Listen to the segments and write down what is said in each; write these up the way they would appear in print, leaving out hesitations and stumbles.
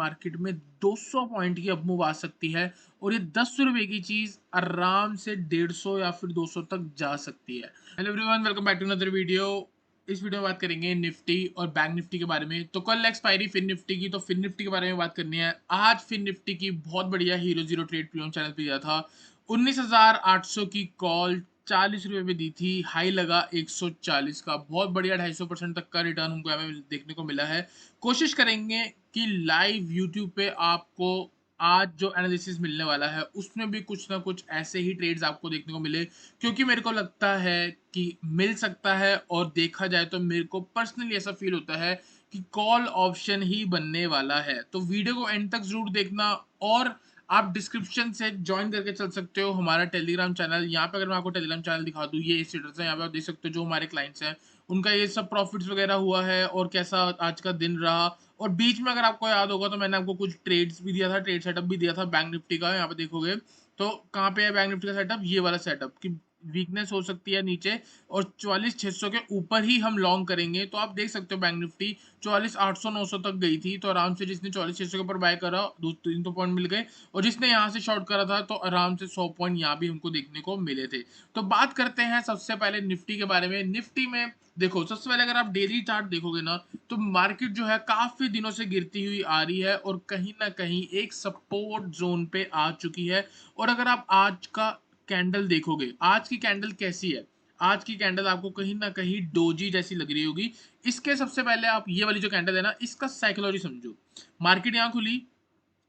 Market में 200 point की up move आ सकती है और ये 10 रुपए की चीज आराम से 150 या फिर 200 तक जा सकती है। Hello everyone, welcome back to another video. इस वीडियो में बात करेंगे निफ्टी और बैंक निफ्टी के बारे में। तो कल एक्सपायरी फिन निफ्टी की, तो फिन निफ्टी के बारे में बात करनी है। आज फिन निफ्टी की बहुत बढ़िया hero zero trade premium channel पे दिया था। 19,800 की कॉल 40 रुपए में दी थी, हाई लगा 140 का। बहुत बढ़िया 250% तक का रिटर्न हमको यहाँ पे देखने को मिला है। कोशिश करेंगे कि लाइव यूट्यूब पे आपको आज जो एनालिसिस मिलने वाला है उसमें भी कुछ ना कुछ ऐसे ही ट्रेड्स आपको देखने को मिले, क्योंकि मेरे को लगता है कि मिल सकता है। और देखा जाए तो मेरे को पर्सनली ऐसा फील होता है कि कॉल ऑप्शन ही बनने वाला है। तो वीडियो को एंड तक जरूर देखना। और आप डिस्क्रिप्शन से ज्वाइन करके चल सकते हो हमारा टेलीग्राम चैनल। यहाँ पे अगर मैं आपको टेलीग्राम चैनल दिखा दूँ, ये स्टेटस है, यहाँ पे आप देख सकते हो जो हमारे क्लाइंट्स हैं उनका ये सब प्रॉफिट्स वगैरह हुआ है और कैसा आज का दिन रहा। और बीच में अगर आपको याद होगा तो मैंने आपको कुछ ट्रेड्स भी दिया था, ट्रेड सेटअप भी दिया था बैंक निफ्टी का। यहाँ पे देखोगे तो कहाँ पे है बैंक निफ्टी का सेटअप, ये वाला सेटअप की वीकनेस हो सकती है नीचे, और 44,600 के ऊपर ही हम लॉन्ग करेंगे। तो आप देख सकते हो बैंक निफ्टी 44,800-900 तक गई थी, तो आराम से जिसने 44,600 के ऊपर बाय करा 2-3 तो पॉइंट मिल गए, और जिसने यहाँ से शॉर्ट करा था तो आराम से 100 पॉइंट यहाँ भी हमको देखने को मिले थे। तो बात करते हैं सबसे पहले निफ्टी के बारे में। निफ्टी में देखो, सबसे पहले अगर आप डेली चार्ट देखोगे ना, तो मार्केट जो है काफी दिनों से गिरती हुई आ रही है और कहीं ना कहीं एक सपोर्ट जोन पे आ चुकी है। और अगर आप आज का कैंडल देखोगे, आज की कैंडल कैसी है, आज की कैंडल आपको कहीं ना कहीं डोजी जैसी लग रही होगी। इसके सबसे पहले आप ये वाली जो कैंडल है ना, इसका साइकोलॉजी समझो। मार्केट यहाँ खुली,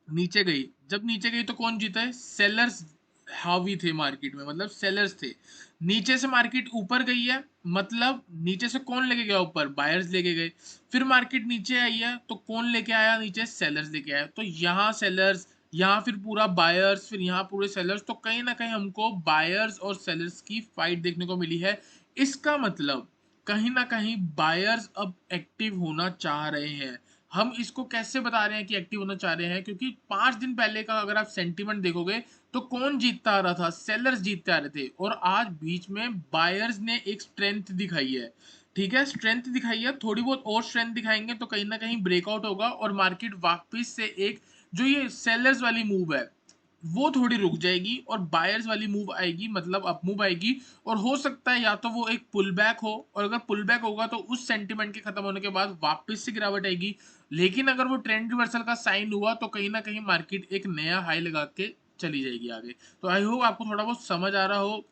नीचे गई, जब नीचे गई तो कौन जीता है? सेलर्स हावी थे मार्केट में, मतलब सेलर्स थे। नीचे से मार्केट ऊपर गई है, मतलब नीचे से कौन लेके गया ऊपर? बायर्स लेके गए। फिर मार्केट नीचे आई है तो कौन लेके आया नीचे? सेलर्स लेके आया। तो यहाँ सेलर्स, यहाँ फिर पूरा बायर्स, फिर यहाँ पूरे सेलर्स। तो कहीं ना कहीं हमको बायर्स और सेलर्स की फाइट देखने को मिली है। इसका मतलब कहीं ना कहीं बायर्स अब एक्टिव होना चाह रहे हैं। हम इसको कैसे बता रहे हैं कि एक्टिव होना चाह रहे हैं? क्योंकि 5 दिन पहले का अगर आप सेंटीमेंट देखोगे तो कौन जीतता आ रहा था? सेलर्स जीतते आ रहे थे। और आज बीच में बायर्स ने एक स्ट्रेंथ दिखाई है। ठीक है, स्ट्रेंथ दिखाई है, थोड़ी बहुत और स्ट्रेंथ दिखाएंगे तो कहीं ना कहीं ब्रेकआउट होगा और मार्केट वापस से एक जो ये सेलर्स वाली मूव है वो थोड़ी रुक जाएगी और बायर्स वाली मूव आएगी, मतलब अप मूव आएगी। और हो सकता है या तो वो एक पुल बैक हो, और अगर पुल बैक होगा तो उस सेंटीमेंट के खत्म होने के बाद वापस से गिरावट आएगी। लेकिन अगर वो ट्रेंड रिवर्सल का साइन हुआ तो कहीं ना कहीं मार्केट एक नया हाई लगा के चली जाएगी आगे। तो आई होप आपको थोड़ा बहुत समझ आ रहा हो।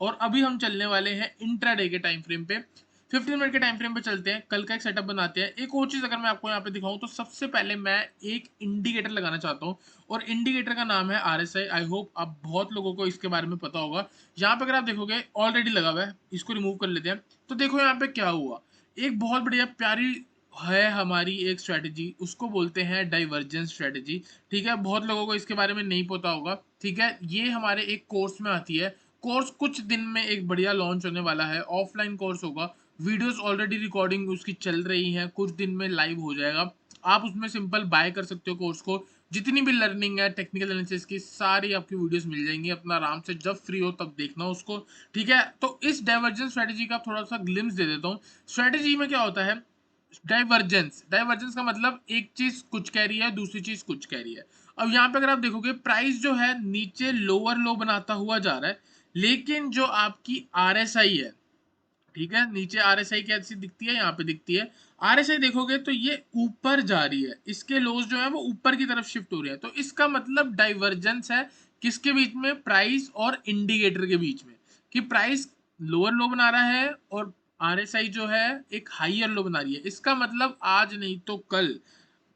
और अभी हम चलने वाले हैं इंट्राडे के टाइम फ्रेम पे। 15 मिनट के टाइम फ्रेम पे चलते हैं, कल का एक सेटअप बनाते हैं। एक और चीज अगर मैं आपको यहाँ पे दिखाऊं तो सबसे पहले मैं एक इंडिकेटर लगाना चाहता हूँ, और इंडिकेटर का नाम है RSI। आई होप आप बहुत लोगों को इसके बारे में पता होगा। यहाँ पे अगर आप देखोगे ऑलरेडी लगा हुआ है, इसको रिमूव कर लेते हैं। तो देखो यहाँ पे क्या हुआ, एक बहुत बढ़िया प्यारी है हमारी एक स्ट्रेटजी, उसको बोलते हैं डाइवर्जेंस स्ट्रेटजी। ठीक है, बहुत लोगों को इसके बारे में नहीं पता होगा। ठीक है, ये हमारे एक कोर्स में आती है। कोर्स कुछ दिन में एक बढ़िया लॉन्च होने वाला है, ऑफलाइन कोर्स होगा। वीडियोस ऑलरेडी रिकॉर्डिंग उसकी चल रही हैं, कुछ दिन में लाइव हो जाएगा। आप उसमें सिंपल बाय कर सकते हो कोर्स को। जितनी भी लर्निंग है टेक्निकल एनालिसिस की, सारी आपकी वीडियोस मिल जाएंगी। अपना आराम से जब फ्री हो तब देखना उसको। ठीक है, तो इस डाइवर्जेंस स्ट्रेटजी का थोड़ा सा ग्लिम्स दे देता हूँ। स्ट्रेटजी में क्या होता है? डाइवर्जेंस, डाइवर्जेंस का मतलब एक चीज कुछ कह रही है, दूसरी चीज कुछ कह रही है। अब यहाँ पे अगर आप देखोगे, प्राइस जो है नीचे लोअर लो बनाता हुआ जा रहा है, लेकिन जो आपकी RSI है, ठीक है, नीचे RSI कैसी दिखती है? यहाँ पे दिखती है। RSI देखोगे तो ये ऊपर जा रही है, इसके लोज जो है वो ऊपर की तरफ शिफ्ट हो रहे हैं। तो इसका मतलब डाइवर्जेंस है किसके बीच में? प्राइस और इंडिकेटर के बीच में। कि प्राइस लोअर लो बना रहा है और RSI जो है एक हाइयर लो बना रही है। इसका मतलब आज नहीं तो कल,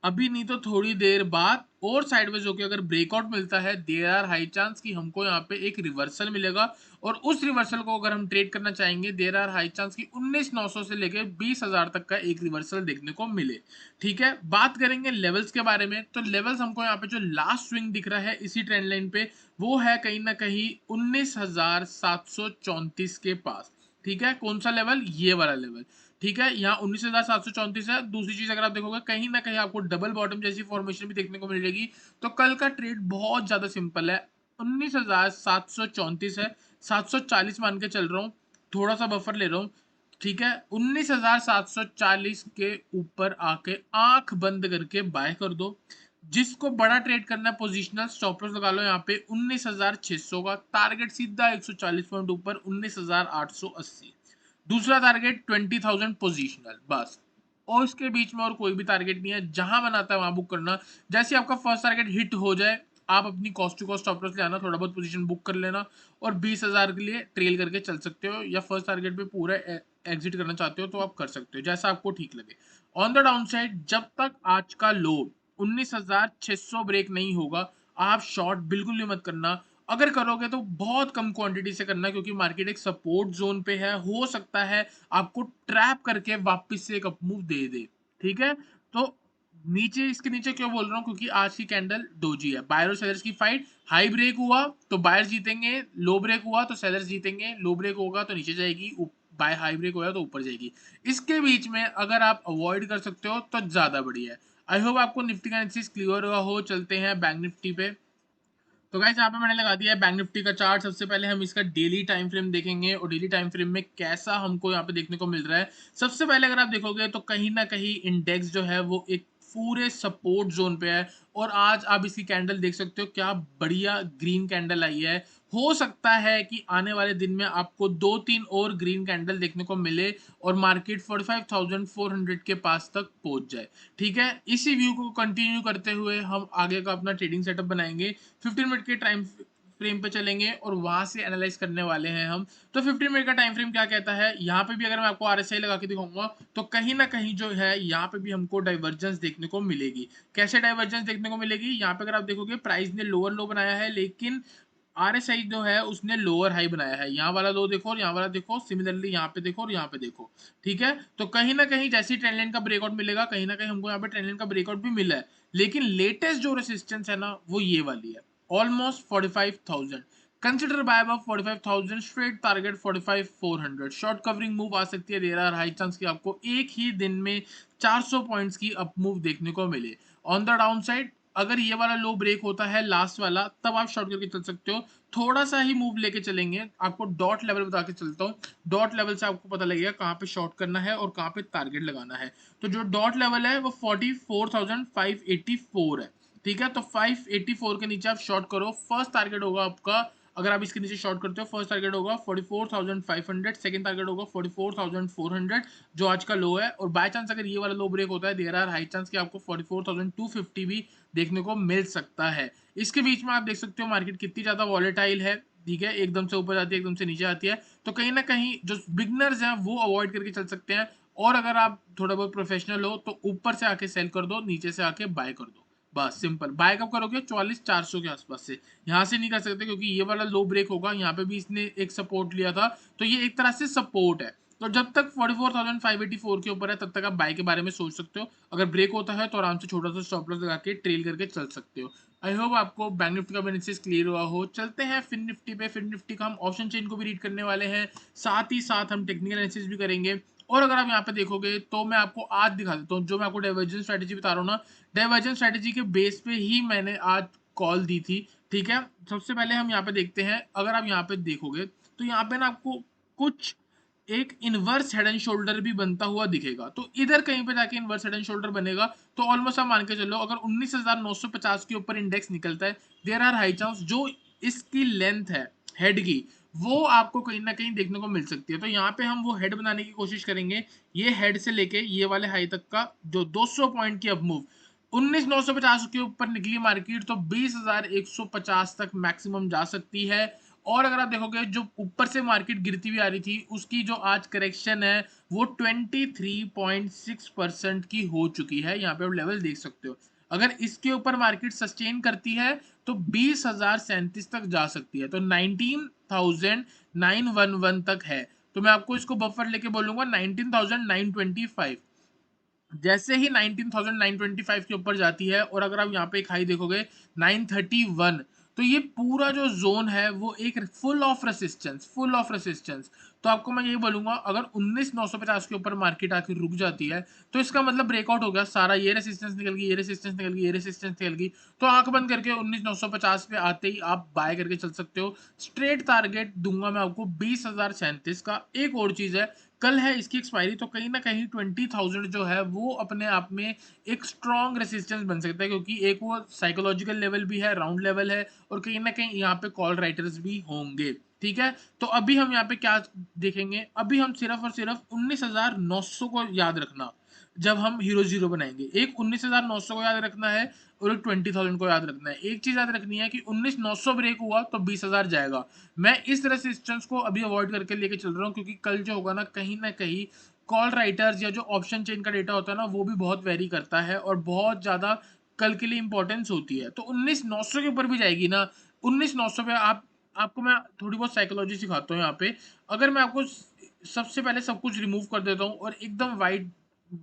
अभी नहीं तो थोड़ी देर बाद और साइडवेज होके अगर ब्रेकआउट मिलता है, देयर आर हाई चांस कि हमको यहाँ पे एक रिवर्सल मिलेगा। और उस रिवर्सल को अगर हम ट्रेड करना चाहेंगे, देयर आर हाई चांस कि 19,900 से लेके 20,000 तक का एक रिवर्सल देखने को मिले। ठीक है, बात करेंगे लेवल्स के बारे में। तो लेवल्स हमको यहाँ पे जो लास्ट स्विंग दिख रहा है इसी ट्रेंड लाइन पे, वो है कहीं ना कहीं 19,734 के पास। ठीक है, कौन सा लेवल? ये वाला लेवल। ठीक है, यहाँ 19,734 है। दूसरी चीज अगर आप देखोगे, कहीं ना कहीं आपको डबल बॉटम जैसी फॉर्मेशन भी देखने को मिल जाएगी। तो कल का ट्रेड बहुत ज्यादा सिंपल है। 19,734 है, 740 मान के चल रहा हूँ, थोड़ा सा बफर ले रहा हूँ। ठीक है, 19,740 के ऊपर आके आंख बंद करके बाय कर दो। जिसको बड़ा ट्रेड करना है पोजिशनल स्टॉप लॉस लगा लो यहाँ पे 19,600 का टारगेट, सीधा 140 पॉइंट ऊपर 19,880। दूसरा टारगेट 20,000 पोजिशनल बस, और इसके बीच में और कोई भी टारगेट नहीं है, जहां बनाता है वहां बुक करना। जैसे आपका फर्स्ट टारगेट हिट हो जाए, आप अपनी cost to cost stop loss ले आना, थोड़ा बहुत पोजीशन बुक कर लेना और 20,000 के लिए ट्रेल करके चल सकते हो, या फर्स्ट टारगेट पे पूरा एग्जिट करना चाहते हो तो आप कर सकते हो, जैसा आपको ठीक लगे। ऑन द डाउन साइड, जब तक आज का लो 19,600 ब्रेक नहीं होगा, आप शॉर्ट बिल्कुल भी मत करना। अगर करोगे तो बहुत कम क्वांटिटी से करना, क्योंकि मार्केट एक सपोर्ट जोन पे है, हो सकता है आपको ट्रैप करके वापस से एक अप मूव दे दे। ठीक है, तो नीचे, इसके नीचे क्यों बोल रहा हूँ, क्योंकि आज की कैंडल डोजी है, बायर और सेलर्स की फाइट। हाई ब्रेक हुआ तो बायर जीतेंगे, लो ब्रेक हुआ तो सेलर्स जीतेंगे, लो ब्रेक होगा तो नीचे जाएगी, बाय हाई ब्रेक होगा तो ऊपर जाएगी। इसके बीच में अगर आप अवॉइड कर सकते हो तो ज्यादा बढ़िया है। आई होप आपको निफ्टी का एनालिसिस क्लियर हुआ हो। चलते हैं बैंक निफ्टी पे। तो गाइस यहाँ पे मैंने लगा दिया है बैंक निफ्टी का चार्ट। सबसे पहले हम इसका डेली टाइम फ्रेम देखेंगे और डेली टाइम फ्रेम में कैसा हमको यहाँ पे देखने को मिल रहा है। सबसे पहले अगर आप देखोगे तो कहीं ना कहीं इंडेक्स जो है वो एक पूरे सपोर्ट जोन पे है, और आज आप इसकी कैंडल देख सकते हो, क्या बढ़िया ग्रीन कैंडल आई है। हो सकता है कि आने वाले दिन में आपको 2-3 और ग्रीन कैंडल देखने को मिले और मार्केट 45,400 के पास तक पहुंच जाए। ठीक है, इसी व्यू को कंटिन्यू करते हुए हम आगे का अपना ट्रेडिंग सेटअप बनाएंगे। 15 मिनट के टाइम फ्रेम पे चलेंगे और वहां से एनालाइज करने वाले हैं हम। तो 15 मिनट का टाइम फ्रेम क्या कहता है, यहाँ पे भी अगर मैं आपको आरएसआई लगा के दिखाऊंगा तो कहीं ना कहीं जो है यहाँ पे भी हमको डाइवर्जेंस देखने को मिलेगी। कैसे डाइवर्जेंस देखने को मिलेगी, यहाँ पे अगर आप देखोगे प्राइस ने लोअर लो बनाया है, लेकिन आरएसआई जो है उसने लोअर हाई बनाया है। यहाँ वाला लो देखो और यहाँ वाला देखो, सिमिलरली यहाँ पे देखो और यहाँ पे देखो। ठीक है, तो कहीं ना कहीं जैसे ट्रेंड लाइन का ब्रेकआउट मिलेगा, कहीं ना कहीं हमको यहाँ पे ट्रेंड लाइन का ब्रेकआउट भी मिला है, लेकिन लेटेस्ट जो रेसिस्टेंस है ना वो ये वाली है, almost 45,000। Consider buy above 45,000, straight target 45,400। Short covering move आ सकती है, देयर आर हाई चांस कि आपको एक ही दिन में 400 पॉइंट्स की अप मूव देखने को मिले। ऑन द डाउन साइड, अगर ये वाला लो ब्रेक होता है लास्ट वाला, तब आप शॉर्ट करके चल सकते हो। थोड़ा सा ही मूव लेके चलेंगे, आपको डॉट लेवल बता के चलता हूँ। डॉट लेवल से आपको पता लगेगा कहाँ पे शॉर्ट करना है और कहाँ पे टारगेट लगाना है। तो जो डॉट लेवल है वो 44,584 है। ठीक है, तो 584 के नीचे आप शॉर्ट करो, फर्स्ट टारगेट होगा आपका। अगर आप इसके नीचे शॉर्ट करते हो, फर्स्ट टारगेट होगा 44,500, सेकंड टारगेट होगा 44,400, जो आज का लो है। और बाय चांस अगर ये वाला लो ब्रेक होता है, देयर आर हाई चांस कि आपको 44,250 भी देखने को मिल सकता है। इसके बीच में आप देख सकते हो मार्केट कितनी ज्यादा वॉलेटाइल है। ठीक है, एकदम से ऊपर जाती है, एकदम से नीचे आती है, तो कहीं ना कहीं जो बिगनर्स हैं वो अवॉइड करके चल सकते हैं। और अगर आप थोड़ा बहुत प्रोफेशनल हो तो ऊपर से आके सेल कर दो, नीचे से आके बाय कर दो। बस सिंपल। बाय कब करोगे, 44,400 के आसपास से। यहाँ से नहीं कर सकते क्योंकि ये वाला लो ब्रेक होगा, यहाँ पे भी इसने एक सपोर्ट लिया था, तो ये एक तरह से सपोर्ट है। तो जब तक 44,584 के ऊपर है तब तक आप बाय के बारे में सोच सकते हो। अगर ब्रेक होता है तो आराम से छोटा सा स्टॉप लॉस लगा के ट्रेल करके चल सकते हो। आई होप आपको बैंक निफ्टी का एनालिसिस क्लियर हुआ हो। चलते हैं फिन निफ्टी पे। फिन निफ्टी का हम ऑप्शन चेन को भी रीड करने वाले हैं, साथ ही साथ हम टेक्निकल एनालिसिस भी करेंगे। और अगर आप यहाँ पे देखोगे तो मैं आपको आज दिखा देता हूँ, जो मैं आपको डाइवर्जेंस स्ट्रेटेजी बता रहा हूँ ना, डाइवर्जेंस स्ट्रेटेजी के बेस पे ही मैंने आज कॉल दी थी। ठीक है, सबसे पहले हम यहाँ पे देखते हैं। अगर आप यहाँ पे देखोगे तो यहाँ पे ना आपको कुछ एक इनवर्स हेड एंड शोल्डर भी बनता हुआ दिखेगा, तो इधर कहीं पे जाके इनवर्स हेड एंड शोल्डर बनेगा। तो ऑलमोस्ट आप मान के चलो, अगर 19,950 के ऊपर इंडेक्स निकलता है, देयर आर हाई चांस जो इसकी लेंथ है हेड की, वो आपको कहीं ना कहीं देखने को मिल सकती है। तो यहाँ पे हम वो हेड बनाने की कोशिश करेंगे, ये हेड से लेके ये वाले हाई तक का जो 200 पॉइंट की अप मूव। 19,950 के ऊपर निकली मार्केट तो 20,150 तक मैक्सिमम जा सकती है। और अगर आप देखोगे जो ऊपर से मार्केट गिरती हुई आ रही थी, उसकी जो आज करेक्शन है वो 23.6% की हो चुकी है। यहाँ पे आप लेवल देख सकते हो। अगर इसके ऊपर मार्केट सस्टेन करती है तो 20,037 तक जा सकती है, तो 19,911 तक है। तो मैं आपको इसको बफर लेके बोलूंगा 19,925। जैसे ही 19,925 के ऊपर जाती है, और अगर आप यहाँ पे एक हाई देखोगे 931, तो ये पूरा जो जोन है वो एक full of resistance, full of resistance. तो आपको मैं यही बोलूंगा, अगर 19,950 के ऊपर मार्केट आके रुक जाती है तो इसका मतलब ब्रेकआउट हो गया सारा। ये रेसिस्टेंस निकल गई, ये रेसिस्टेंस निकल गई, ये रेसिस्टेंस निकल गई, तो आंख बंद करके 19,950 पे आते ही आप बाय करके चल सकते हो। स्ट्रेट टारगेट दूंगा मैं आपको 20,037 का। एक और चीज है, कल है इसकी एक्सपायरी, तो कहीं ना कहीं 20,000 जो है वो अपने आप में एक स्ट्रॉन्ग रेसिस्टेंस बन सकता है, क्योंकि एक वो साइकोलॉजिकल लेवल भी है, राउंड लेवल है, और कहीं ना कहीं यहाँ पे कॉल राइटर्स भी होंगे। ठीक है, तो अभी हम यहाँ पे क्या देखेंगे, अभी हम सिर्फ और सिर्फ 19,900 को याद रखना। जब हम हीरो जीरो बनाएंगे, एक 19,900 को याद रखना है और एक 20,000 को याद रखना है। एक चीज याद रखनी है कि 19,900 ब्रेक हुआ तो 20,000 जाएगा। मैं इस रेसिस्टेंस को अभी अवॉइड करके लेके चल रहा हूँ, क्योंकि कल जो होगा ना कहीं कॉल राइटर्स या जो ऑप्शन चेन का डेटा होता है ना, वो भी बहुत वेरी करता है और बहुत ज्यादा कल के लिए इंपॉर्टेंस होती है। तो 19,900 के ऊपर भी जाएगी ना, 19,900 पे आपको मैं थोड़ी बहुत साइकोलॉजी सिखाता हूँ यहाँ पे। अगर मैं आपको सबसे पहले सब कुछ रिमूव कर देता हूँ और एकदम वाइट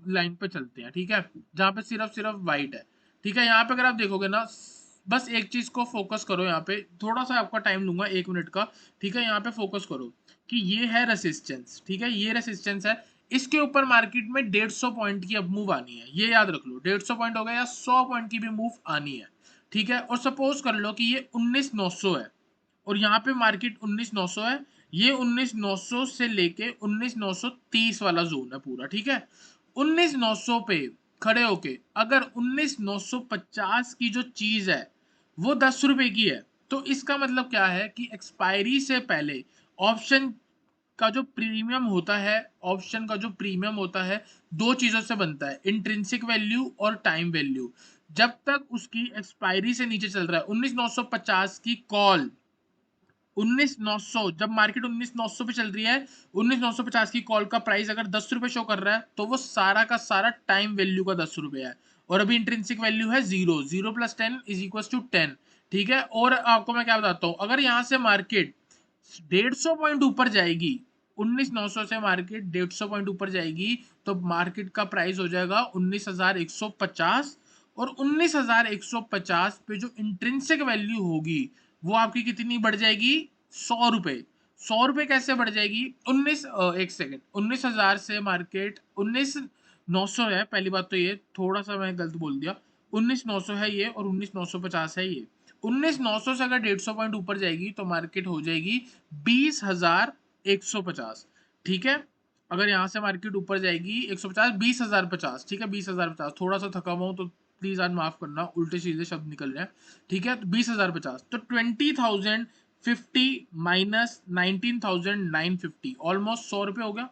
लाइन पे चलते हैं, ठीक है, जहाँ पे सिर्फ सिर्फ वाइट है। ठीक है, यहाँ पे अगर आप देखोगे ना, बस एक चीज को फोकस करो, यहाँ पे थोड़ा सा आपका टाइम लूंगा 1 मिनट का। ठीक है, यहाँ पे फोकस करो कि ये है रेसिस्टेंस। ठीक है, ये रेसिस्टेंस है, इसके ऊपर मार्केट में 150 पॉइंट की अब मूव आनी है, ये याद रख लो। 150 पॉइंट हो गया या 100 पॉइंट की भी मूव आनी है। ठीक है, और सपोज कर लो कि ये 19,900 है और यहाँ पे मार्केट 19,900 है, ये 19,900 से लेके 19,930 वाला जोन है पूरा। ठीक है, 19,900 पे खड़े होके अगर 19,950 की जो चीज है वो 10 रुपए की है, तो इसका मतलब क्या है कि एक्सपायरी से पहले ऑप्शन का जो प्रीमियम होता है, ऑप्शन का जो प्रीमियम होता है, दो चीजों से बनता है, इंट्रिंसिक वैल्यू और टाइम वैल्यू। जब तक उसकी एक्सपायरी से नीचे चल रहा है, 19,950 की कॉल, 19,900 जब मार्केट 19,900 पे चल रही है, 19,950 की कॉल का प्राइस अगर 10 रुपए शो कर रहा है, तो वो सारा का सारा टाइम वैल्यू का 10 रुपए है। और अभी इंट्रिंसिक वैल्यू है 0, 0 + 10 = 10। ठीक है, और आपको मैं क्या बताता हूँ, अगर यहाँ से मार्केट 150 पॉइंट ऊपर जाएगी, 19,900 से मार्केट 150 पॉइंट ऊपर जाएगी, तो मार्केट का प्राइस हो जाएगा 19,150। और 19,150 पे जो इंट्रिंसिक वैल्यू होगी वो आपकी कितनी बढ़ जाएगी, 100 रुपए। 100 रुपए कैसे बढ़ जाएगी, 19,000 से मार्केट 19,900 है, पहली बात तो ये थोड़ा सा मैं गलत बोल दिया, 19,900 है ये और 19,950 है ये। 19,900 से अगर 150 पॉइंट ऊपर जाएगी तो मार्केट हो जाएगी 20,150। ठीक है, अगर यहाँ से मार्केट ऊपर जाएगी 150, 20,050। ठीक है, 20,050, थोड़ा सा थका हुआ हूँ तो प्लीज आज माफ करना, उल्टे सीधे शब्द निकल रहे हैं। ठीक है, तो 20,050, तो 20,050 माइनस 19,950, ऑलमोस्ट 100 रुपए हो गया।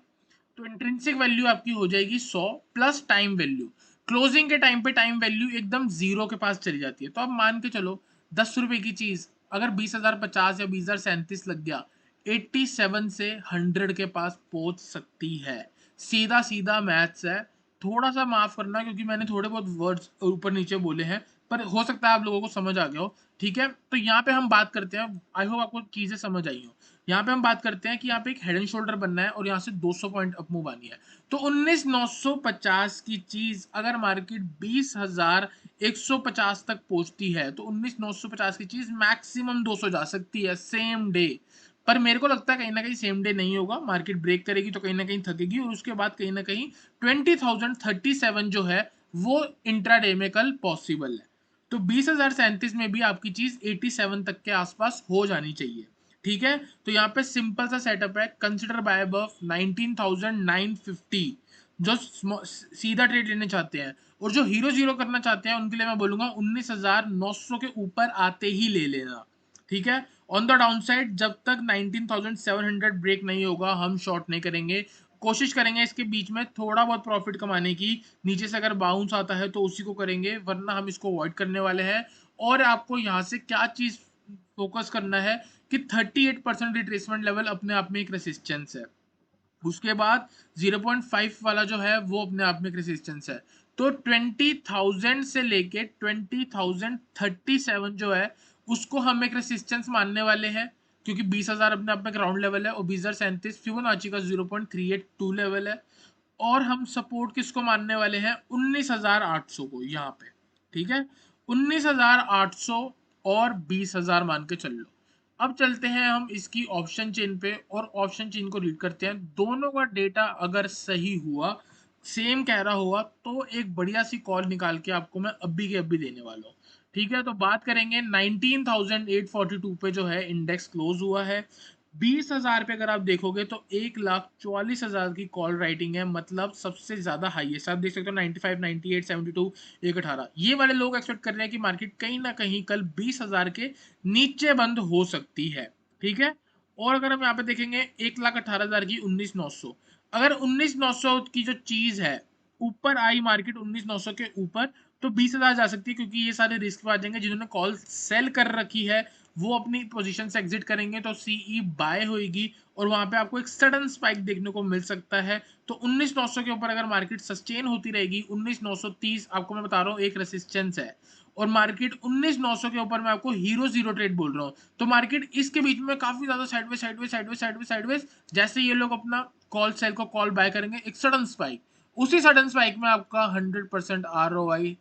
तो इंट्रिंसिक वैल्यू आपकी हो जाएगी 100 प्लस टाइम वैल्यू। क्लोजिंग के टाइम पे टाइम वैल्यू एकदम जीरो के पास चली जाती है। तो अब मान के चलो 10 रुपए की चीज अगर 20,050 या 20,037 लग गया, 87 से 100 के पास पहुंच सकती है। सीधा सीधा मैथ्स है, थोड़ा सा माफ करना क्योंकि मैंने थोड़े बहुत वर्ड्स ऊपर नीचे बोले हैं, पर हो सकता है आप लोगों को समझ आ गया हो। ठीक है, तो यहाँ पे हम बात करते हैं, आई होप आपको चीजें समझ आई हो। यहाँ पे हम बात करते हैं कि यहाँ पे एक हेड एंड शोल्डर बनना है और यहाँ से 200 पॉइंट अप मूव आनी है। तो 19,950 की चीज अगर मार्केट 20,150 तक पहुंचती है, तो 19,950 की चीज मैक्सिमम 200 जा सकती है सेम डे। पर मेरे को लगता है कहीं ना कहीं सेम डे नहीं होगा, मार्केट ब्रेक करेगी तो कहीं ना कहीं थकेगी और उसके बाद कहीं ना कहीं 20,037 जो है वो इंट्राडे में कल पॉसिबल है। तो 20,037 में भी आपकी चीज 87 तक के आसपास हो जानी चाहिए। ठीक है, तो यहाँ पे सिंपल सा सेटअप है, कंसिडर बाय अबव 19,950। जो सीधा ट्रेड लेने चाहते हैं और जो हीरो जीरो करना चाहते हैं उनके लिए मैं बोलूंगा 19,900 के ऊपर आते ही ले लेना। ठीक है, ऑन द डाउन साइड जब तक 19,700 ब्रेक नहीं होगा हम शॉर्ट नहीं करेंगे, कोशिश करेंगे इसके बीच में थोड़ा बहुत प्रॉफिट कमाने की, नीचे से अगर बाउंस आता है तो उसी को करेंगे, वरना हम इसको अवॉइड करने वाले हैं। और आपको यहाँ से क्या चीज फोकस करना है कि 38% रिट्रेसमेंट लेवल अपने आप में एक रेसिस्टेंस है, उसके बाद 0.5 वाला जो है वो अपने आप में एक रेसिस्टेंस है। तो 20,000 से लेके 20,037 जो है उसको हम एक रेसिस्टेंस मानने वाले हैं, क्योंकि 20,000 अपने आप में ग्राउंड लेवल है और 20,037 फिबोनाची का 0.382 लेवल है। और हम सपोर्ट किसको मानने वाले हैं, 19,800 को यहाँ पे। ठीक है, 19,800 और 20,000 मान के चल लो। अब चलते हैं हम इसकी ऑप्शन चेन पे और ऑप्शन चेन को रीड करते हैं, दोनों का डेटा अगर सही हुआ, सेम कह रहा हुआ, तो एक बढ़िया सी कॉल निकाल के आपको मैं अभी के अभी देने वाला हूँ। ठीक है, तो बात करेंगे 19,842 पे जो है इंडेक्स क्लोज हुआ है। 20,000 पे अगर आप देखोगे तो 1,44,000 की कॉल राइटिंग है, मतलब सबसे ज्यादा हाईएस्ट आप देख सकते हो। 95, 98, 72, 118, ये वाले लोग एक्सपेक्ट कर रहे हैं कि मार्केट कहीं ना कहीं कल 20,000 के नीचे बंद हो सकती है। ठीक है। और अगर हम यहाँ पे देखेंगे 1,18,000 की 19,900, अगर 19,900 की जो चीज है ऊपर आई मार्केट 19,900 के ऊपर, तो 20,000 जा सकती है, क्योंकि ये सारे रिस्क पे आ जाएंगे। जिन्होंने कॉल सेल कर रखी है वो अपनी पोजीशन से एग्जिट करेंगे, तो सीई बाय होगी और वहां पे आपको एक सडन स्पाइक देखने को मिल सकता है। तो 19,900 के ऊपर अगर मार्केट सस्टेन होती रहेगी, 19,930 आपको मैं बता रहा हूँ एक रेसिस्टेंस है, और मार्केट 19,900 के ऊपर मैं आपको हीरो जीरो ट्रेड बोल रहा हूँ। तो मार्केट इसके बीच में काफी ज्यादा sideways sideways sideways sideways sideways, जैसे ये लोग अपना कॉल सेल को कॉल बाय करेंगे, एक सडन स्पाइक, उसी सडन स्पाइक में आपका 100% ROI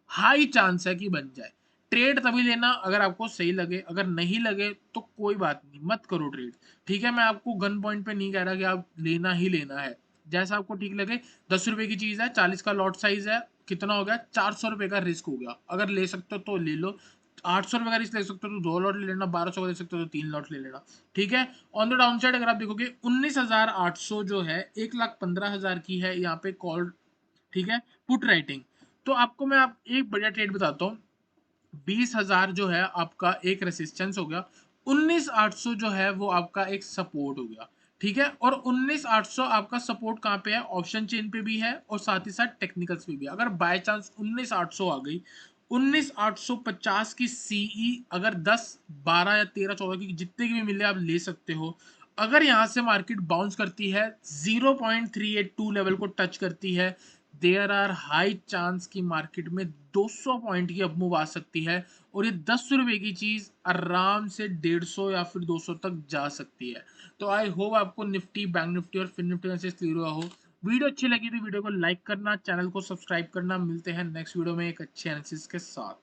हाई चांस है कि बन जाए। ट्रेड तभी लेना अगर आपको सही लगे, अगर नहीं लगे तो कोई बात नहीं, मत करो ट्रेड। ठीक है, मैं आपको गन पॉइंट पे नहीं कह रहा कि आप लेना ही लेना है, जैसा आपको ठीक लगे। 10 रुपए की चीज है, 40 का लॉट साइज है, कितना हो गया, 400 रुपए का रिस्क हो गया। अगर ले सकते हो तो ले लो, 800 रुपए का रिस्क ले सकते हो तो 2 लॉट ले लेना, 1200 का ले सकते हो तो 3 लॉट ले लेना। ठीक है। ऑन द डाउन साइड अगर आप देखोगे 19,800 जो है 1,15,000 की है यहाँ पे कॉल। ठीक है, पुट राइटिंग। तो आपको मैं आप एक बढ़िया ट्रेड बताता हूँ। 20,000 जो है आपका एक रेसिस्टेंस हो गया, 19,800 जो है वो आपका एक सपोर्ट हो गया। ठीक है, और 19,800 आपका सपोर्ट कहाँ पे है, ऑप्शन चेन पे भी है और साथ ही साथ टेक्निकल्स पे भी है। अगर बाय चांस 19,800 आ गई, 19,850 की सीई अगर 10, 12 या 13, 14 की जितने की भी मिले आप ले सकते हो। अगर यहाँ से मार्केट बाउंस करती है, 0.382 लेवल को टच करती है, देयर आर हाई चांस की मार्केट में 200 पॉइंट की अपमूव आ सकती है, और ये 10 रुपए की चीज आराम से 150 या फिर 200 तक जा सकती है। तो आई होप आपको निफ्टी, बैंक निफ्टी और फिन निफ्टी में क्लियर हुआ हो। वीडियो अच्छी लगी तो वीडियो को लाइक करना, चैनल को सब्सक्राइब करना। मिलते हैं नेक्स्ट वीडियो में एक अच्छे एनालिसिस के साथ।